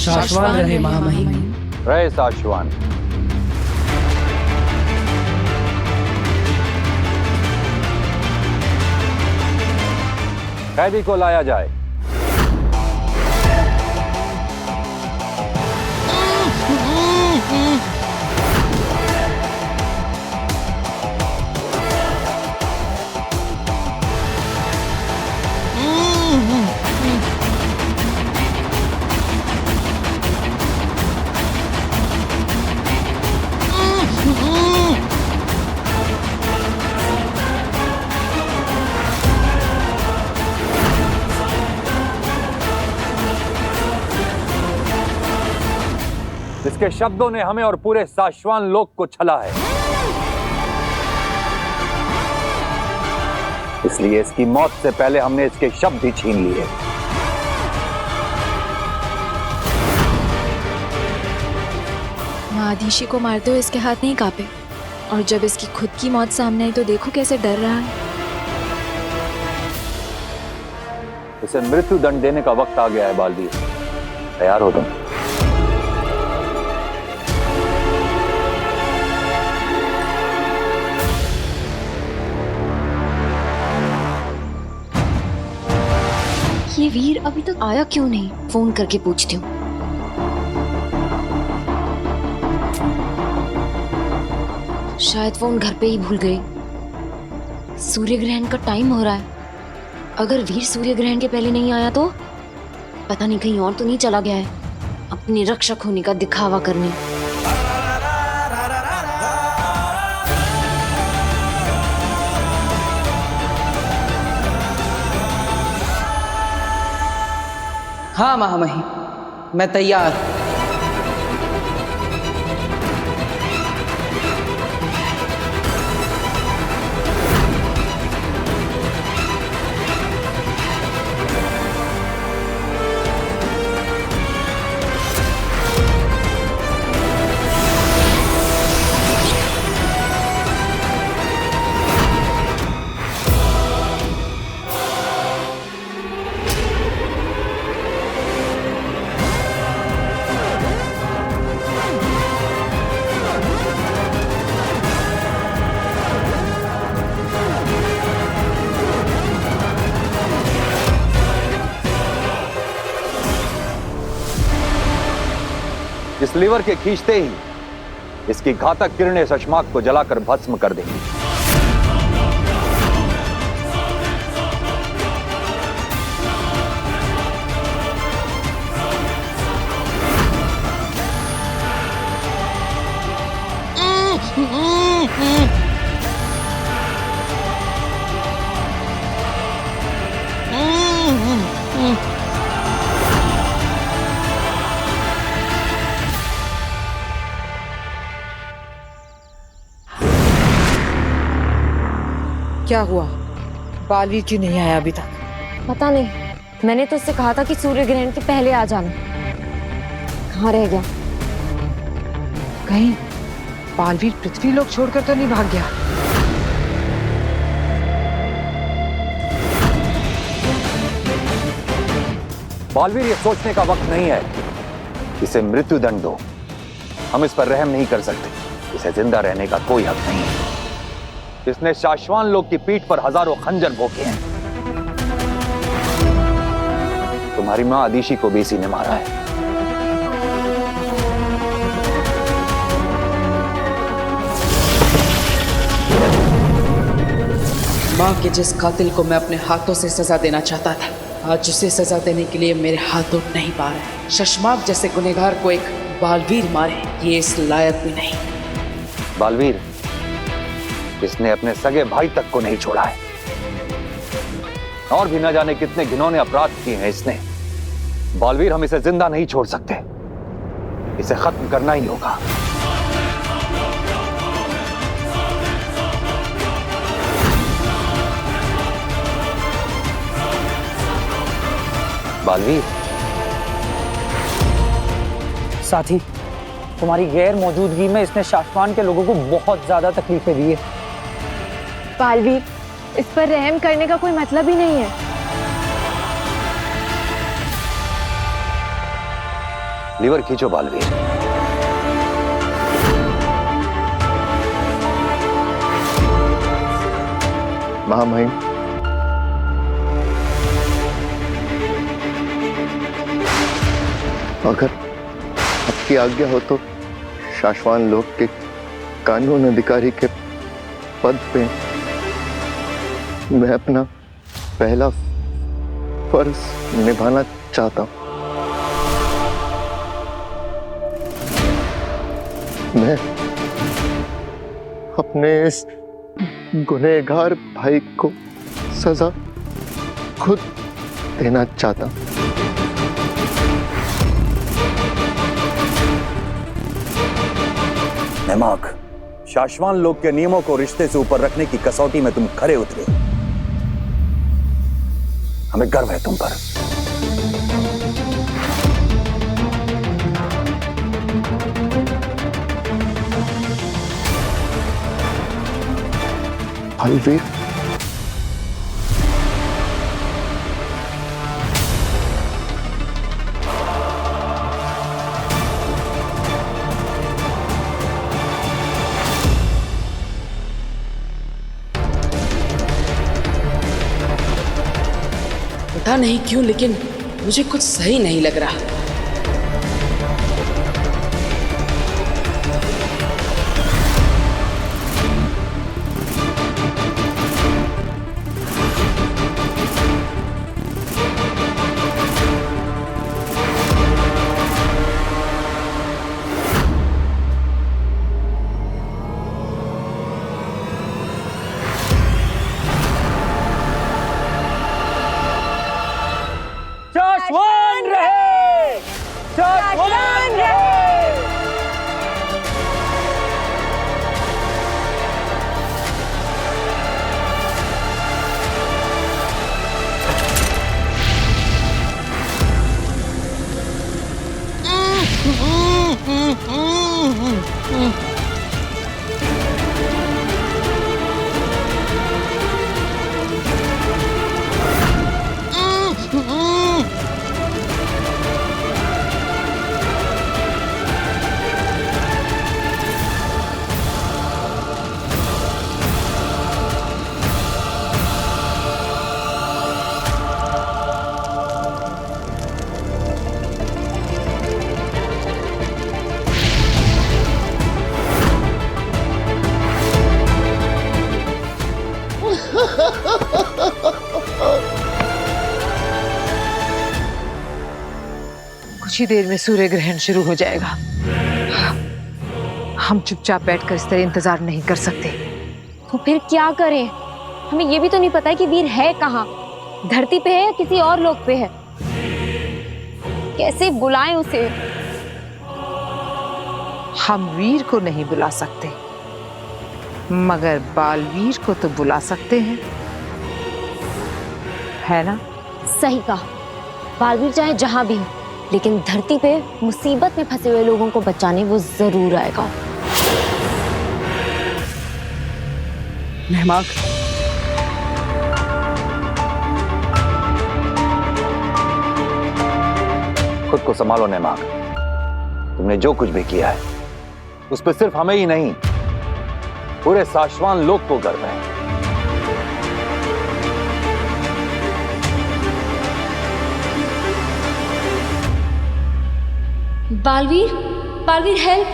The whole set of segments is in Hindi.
शाश्वान रहे महामहिम। रहे शाश्वान। कैदी को लाया जाए। इसके शब्दों ने हमें और पूरे शाश्वान लोक को छला है, इसलिए इसकी मौत से पहले हमने इसके शब्द ही छीन लिए। महाधीशी को मारते हुए इसके हाथ नहीं कांपे, और जब इसकी खुद की मौत सामने आई तो देखो कैसे डर रहा है। इसे मृत्यु दंड देने का वक्त आ गया है बालवीर, तैयार हो तुम। ये वीर अभी तक आया क्यों नहीं? फोन करके पूछती हूँ। शायद फोन घर पे ही भूल गई। सूर्य ग्रहण का टाइम हो रहा है। अगर वीर सूर्य ग्रहण के पहले नहीं आया तो पता नहीं कहीं और तो नहीं चला गया है अपने रक्षक होने का दिखावा करने। हाँ महामहिम, मैं तैयार। इस लीवर के खींचते ही इसकी घातक किरणें शशमाक को जलाकर भस्म कर देंगी। क्या हुआ? बालवीर क्यों नहीं आया अभी तक? पता नहीं, मैंने तो उससे कहा था कि सूर्य ग्रहण के पहले आ जाना। कहाँ रह गया? कहीं बालवीर पृथ्वी लोक छोड़कर तो नहीं भाग गया? बालवीर, ये सोचने का वक्त नहीं है। इसे मृत्यु दंड दो। हम इस पर रहम नहीं कर सकते। इसे जिंदा रहने का कोई हक नहीं है। इसने शाश्वान लोग की पीठ पर हजारों खंजर भोंके हैं। तुम्हारी मां आदिशी को भी इसी ने मारा है। मां के जिस कातिल को मैं अपने हाथों से सजा देना चाहता था, आज उसे सजा देने के लिए मेरे हाथ उठ नहीं पा रहे। शशमाक जैसे गुनहगार को एक बालवीर मारे, ये इस लायक भी नहीं। बालवीर, इसने अपने सगे भाई तक को नहीं छोड़ा है, और भी न जाने कितने घिनौने अपराध किए हैं इसने। बालवीर, हम इसे जिंदा नहीं छोड़ सकते। इसे खत्म करना ही होगा। बालवीर, साथी, तुम्हारी गैर मौजूदगी में इसने शाश्वान के लोगों को बहुत ज्यादा तकलीफें दी है। बालवीर, इस पर रहम करने का कोई मतलब ही नहीं है। लीवर खींचो बालवीर। महामहिम, अगर आपकी आज्ञा हो तो शाश्वान लोक के कानून अधिकारी के पद पे मैं अपना पहला फर्ज निभाना चाहता हूं। मैं अपने इस गुनहगार भाई को सजा खुद देना चाहता हूं। नेमाक, शाश्वान लोक के नियमों को रिश्ते से ऊपर रखने की कसौटी में तुम खरे उतरे। हमें गर्व है तुम पर। बालवीर, पता नहीं क्यों, लेकिन मुझे कुछ सही नहीं लग रहा। शाश्वान रहे! शाश्वान रहे! कुछ ही देर में सूर्य ग्रहण शुरू हो जाएगा। हम चुपचाप बैठकर इस तरह इंतजार नहीं कर सकते। तो फिर क्या करें? हमें ये भी तो नहीं पता है कि वीर है कहाँ, धरती पे है या किसी और लोक पे है। कैसे बुलाएं उसे? हम वीर को नहीं बुला सकते, मगर बालवीर को तो बुला सकते हैं, है ना? सही कहा। बालवीर चाहे जहां भी हो, लेकिन धरती पे मुसीबत में फंसे हुए लोगों को बचाने वो जरूर आएगा। नेमाक, खुद को संभालो नेमाक। तुमने जो कुछ भी किया है उस पर सिर्फ हमें ही नहीं, पूरे शाश्वान लोक को गर्व है। Baalveer, Baalveer help,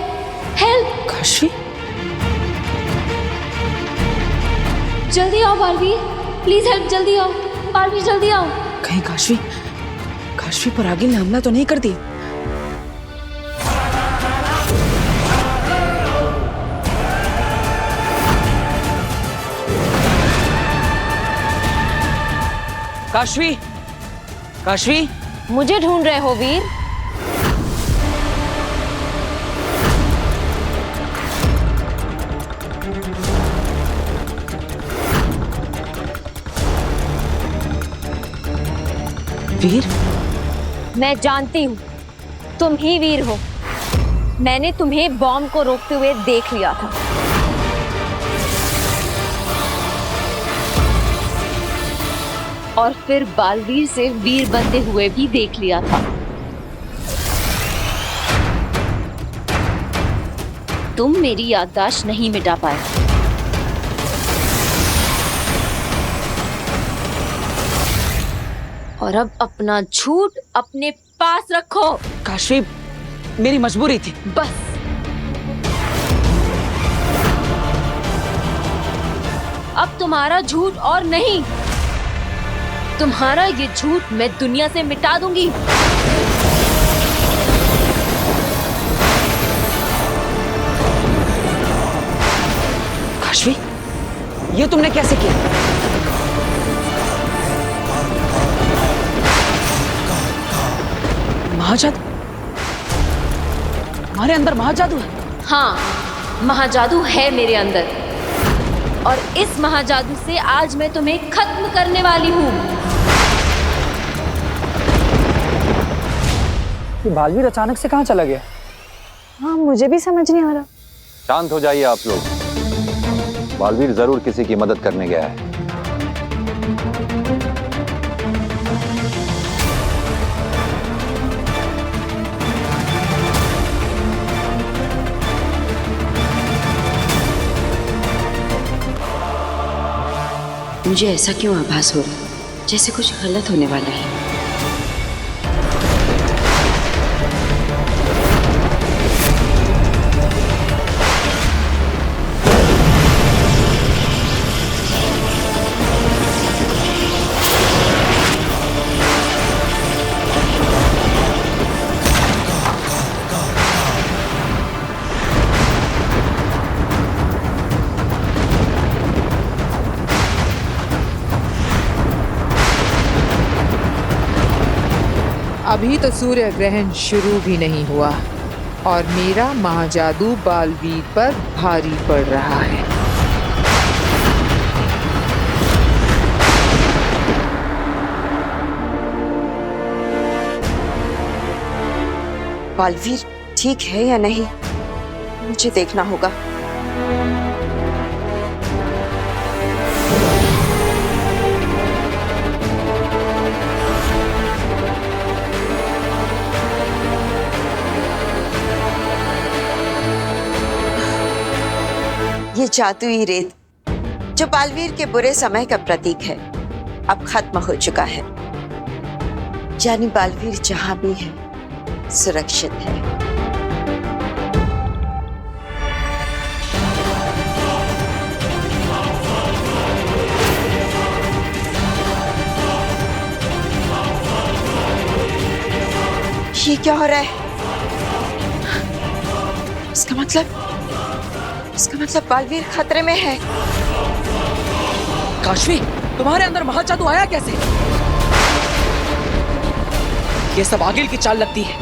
help! काशी, जल्दी आओ बालवीर, प्लीज हेल्प, जल्दी आओ बालवीर, जल्दी आओ। कहीं काशी पर आगिल ने हमला तो नहीं कर दिया? काशवी, मुझे ढूंढ रहे हो वीर? वीर? मैं जानती हूँ तुम ही वीर हो। मैंने तुम्हें बॉम्ब को रोकते हुए देख लिया था। और फिर बालवीर से वीर बनते हुए भी देख लिया था। तुम मेरी याददाश्त नहीं मिटा पाए। और अब अपना झूठ अपने पास रखो। काशी, मेरी मजबूरी थी। बस। अब तुम्हारा झूठ और नहीं, तुम्हारा ये झूठ मैं दुनिया से मिटा दूंगी। काशी, ये तुमने कैसे किया? महाजादू? हमारे अंदर महाजादू है? हाँ, महाजादू है मेरे अंदर, और इस महाजादू से आज मैं तुम्हें खत्म करने वाली हूँ। ये बालवीर अचानक से कहाँ चला गया? हाँ, मुझे भी समझ नहीं आ रहा। शांत हो जाइए आप लोग। बालवीर जरूर किसी की मदद करने गया है। मुझे ऐसा क्यों आभास हो रहा है जैसे कुछ गलत होने वाला है। अभी तो सूर्य ग्रहण शुरू भी नहीं हुआ और मेरा महाजादू बालवीर पर भारी पड़ रहा है। बालवीर ठीक है या नहीं, मुझे देखना होगा। ये जादुई रेत जो बालवीर के बुरे समय का प्रतीक है, अब खत्म हो चुका है। यानी बालवीर जहां भी है सुरक्षित है। ये क्या हो रहा है? इसका मतलब बालवीर खतरे में है। काशवी, तुम्हारे अंदर महाजादू आया कैसे? ये सब आगिल की चाल लगती है।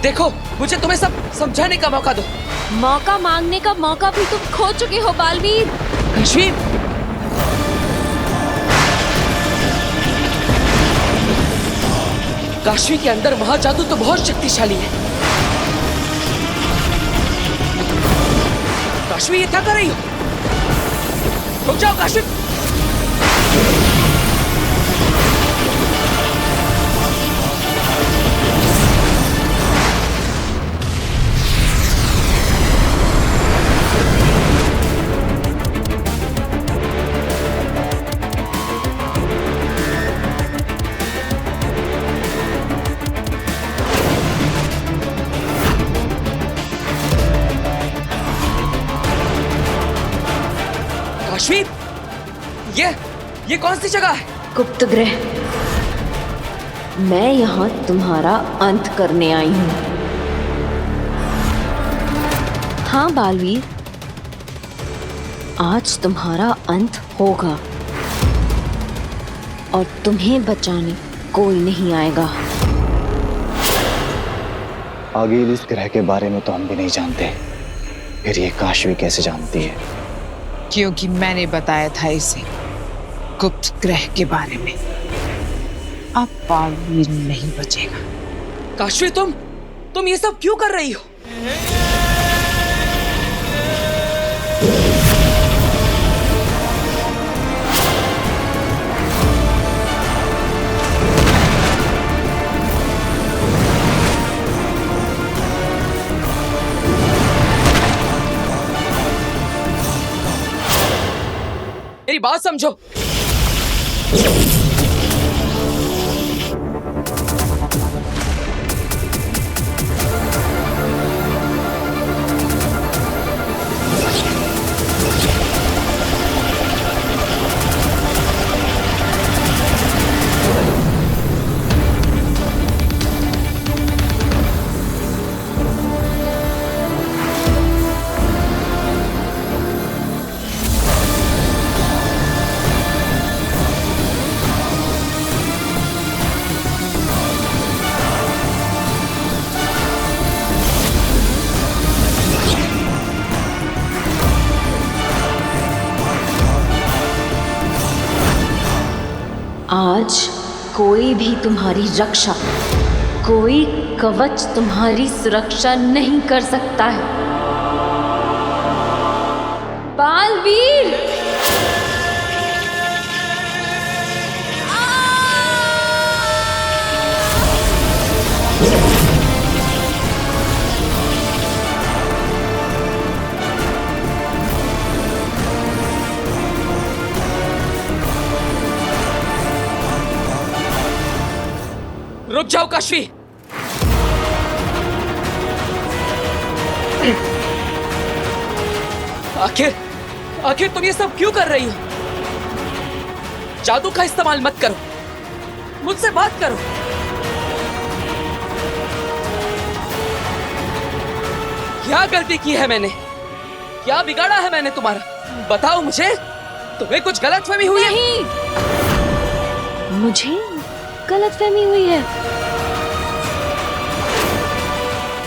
देखो, मुझे तुम्हें सब समझाने का मौका दो। मौका मांगने का मौका भी तुम खो चुके हो बालवीर। काशवी, काशवी के अंदर महाजादू तो बहुत शक्तिशाली है। काशवी, ये क्या कर रही हो? रुक जाओ काशवी। काशवी, ये कौन सी जगह है? गुप्त ग्रह। मैं यहाँ तुम्हारा अंत करने आई हूँ। हाँ बालवीर, आज तुम्हारा अंत होगा और तुम्हें बचाने कोई नहीं आएगा। आगिल इस ग्रह के बारे में तो हम भी नहीं जानते, फिर ये काशवी कैसे जानती है? क्योंकि मैंने बताया था इसे गुप्त ग्रह के बारे में। अब बालवीर नहीं बचेगा। काशवी, तुम ये सब क्यों कर रही हो? मेरी बात समझो। आज कोई भी तुम्हारी रक्षा, कोई कवच तुम्हारी सुरक्षा नहीं कर सकता है। बालवीर! रुक जाओ काशवी। आखिर तुम ये सब क्यों कर रही हो? जादू का इस्तेमाल मत करो, मुझसे बात करो। क्या गलती की है मैंने? क्या बिगाड़ा है मैंने तुम्हारा? बताओ मुझे। तुम्हें कुछ गलतफहमी हुई है? नहीं, मुझे गलतफहमी हुई है।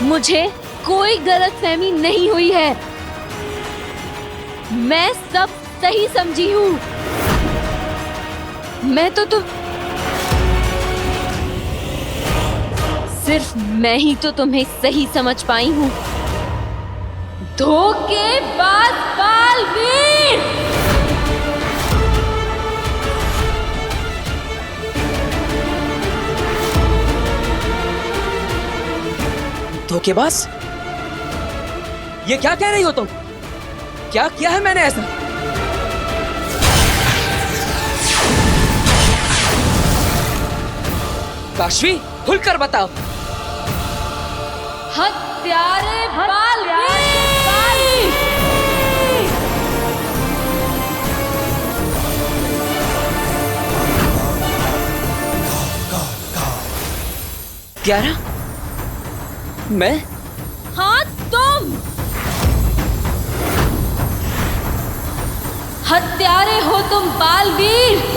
मुझे कोई गलतफहमी नहीं हुई है। मैं सब सही समझी हूँ। मैं तो सिर्फ मैं ही तो तुम्हें सही समझ पाई हूँ। धोखेबाज बालवीर! धोखेबाज? ये क्या कह रही हो तुम? क्या किया है मैंने ऐसा? काशवी, खुलकर बताओ। हत्यारे बालवीर! प्यारा? मैं? हाँ, तुम हत्यारे हो, तुम बालवीर!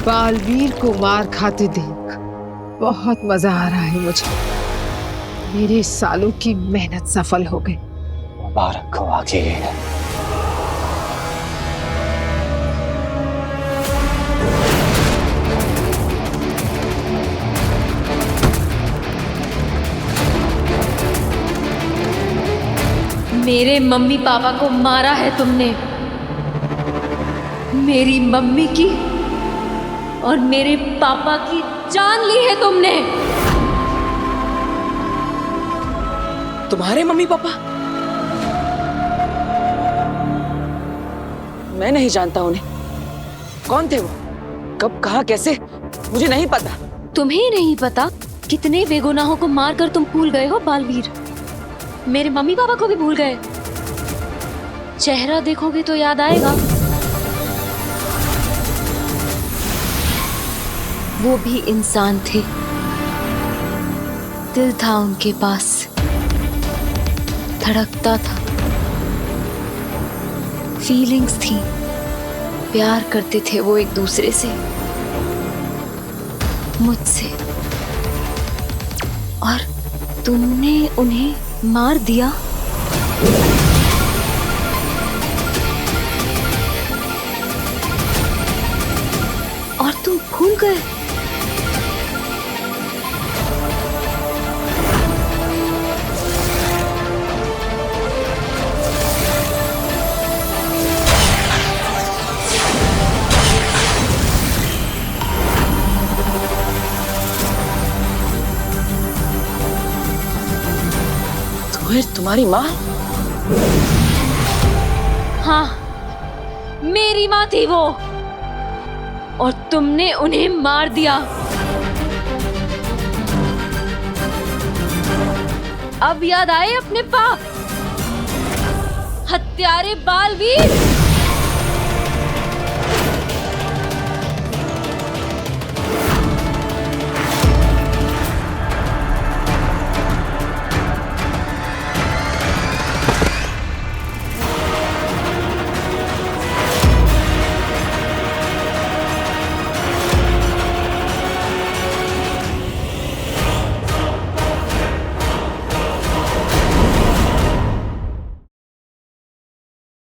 बालवीर को मार खाते देख बहुत मजा आ रहा है मुझे। मेरे सालों की मेहनत सफल हो गई। मुबारक हो आगे। मेरे मम्मी पापा को मारा है तुमने। मेरी मम्मी की और मेरे पापा की जान ली है तुमने। तुम्हारे मम्मी पापा? मैं नहीं जानता उन्हें। कौन थे वो? कब, कहां, कैसे? मुझे नहीं पता। तुम्हें नहीं पता? कितने बेगुनाहों को मारकर तुम भूल गए हो बालवीर। मेरे मम्मी पापा को भी भूल गए। चेहरा देखोगे तो याद आएगा। वो भी इंसान थे, दिल था उनके पास, धड़कता था, फीलिंग्स थी, प्यार करते थे वो एक दूसरे से, मुझसे। और तुमने उन्हें मार दिया। और तुम भूल गए? तुम्हारी माँ? हाँ, मेरी माँ थी वो, और तुमने उन्हें मार दिया। अब याद आए अपने पाप? हत्यारे बालवीर!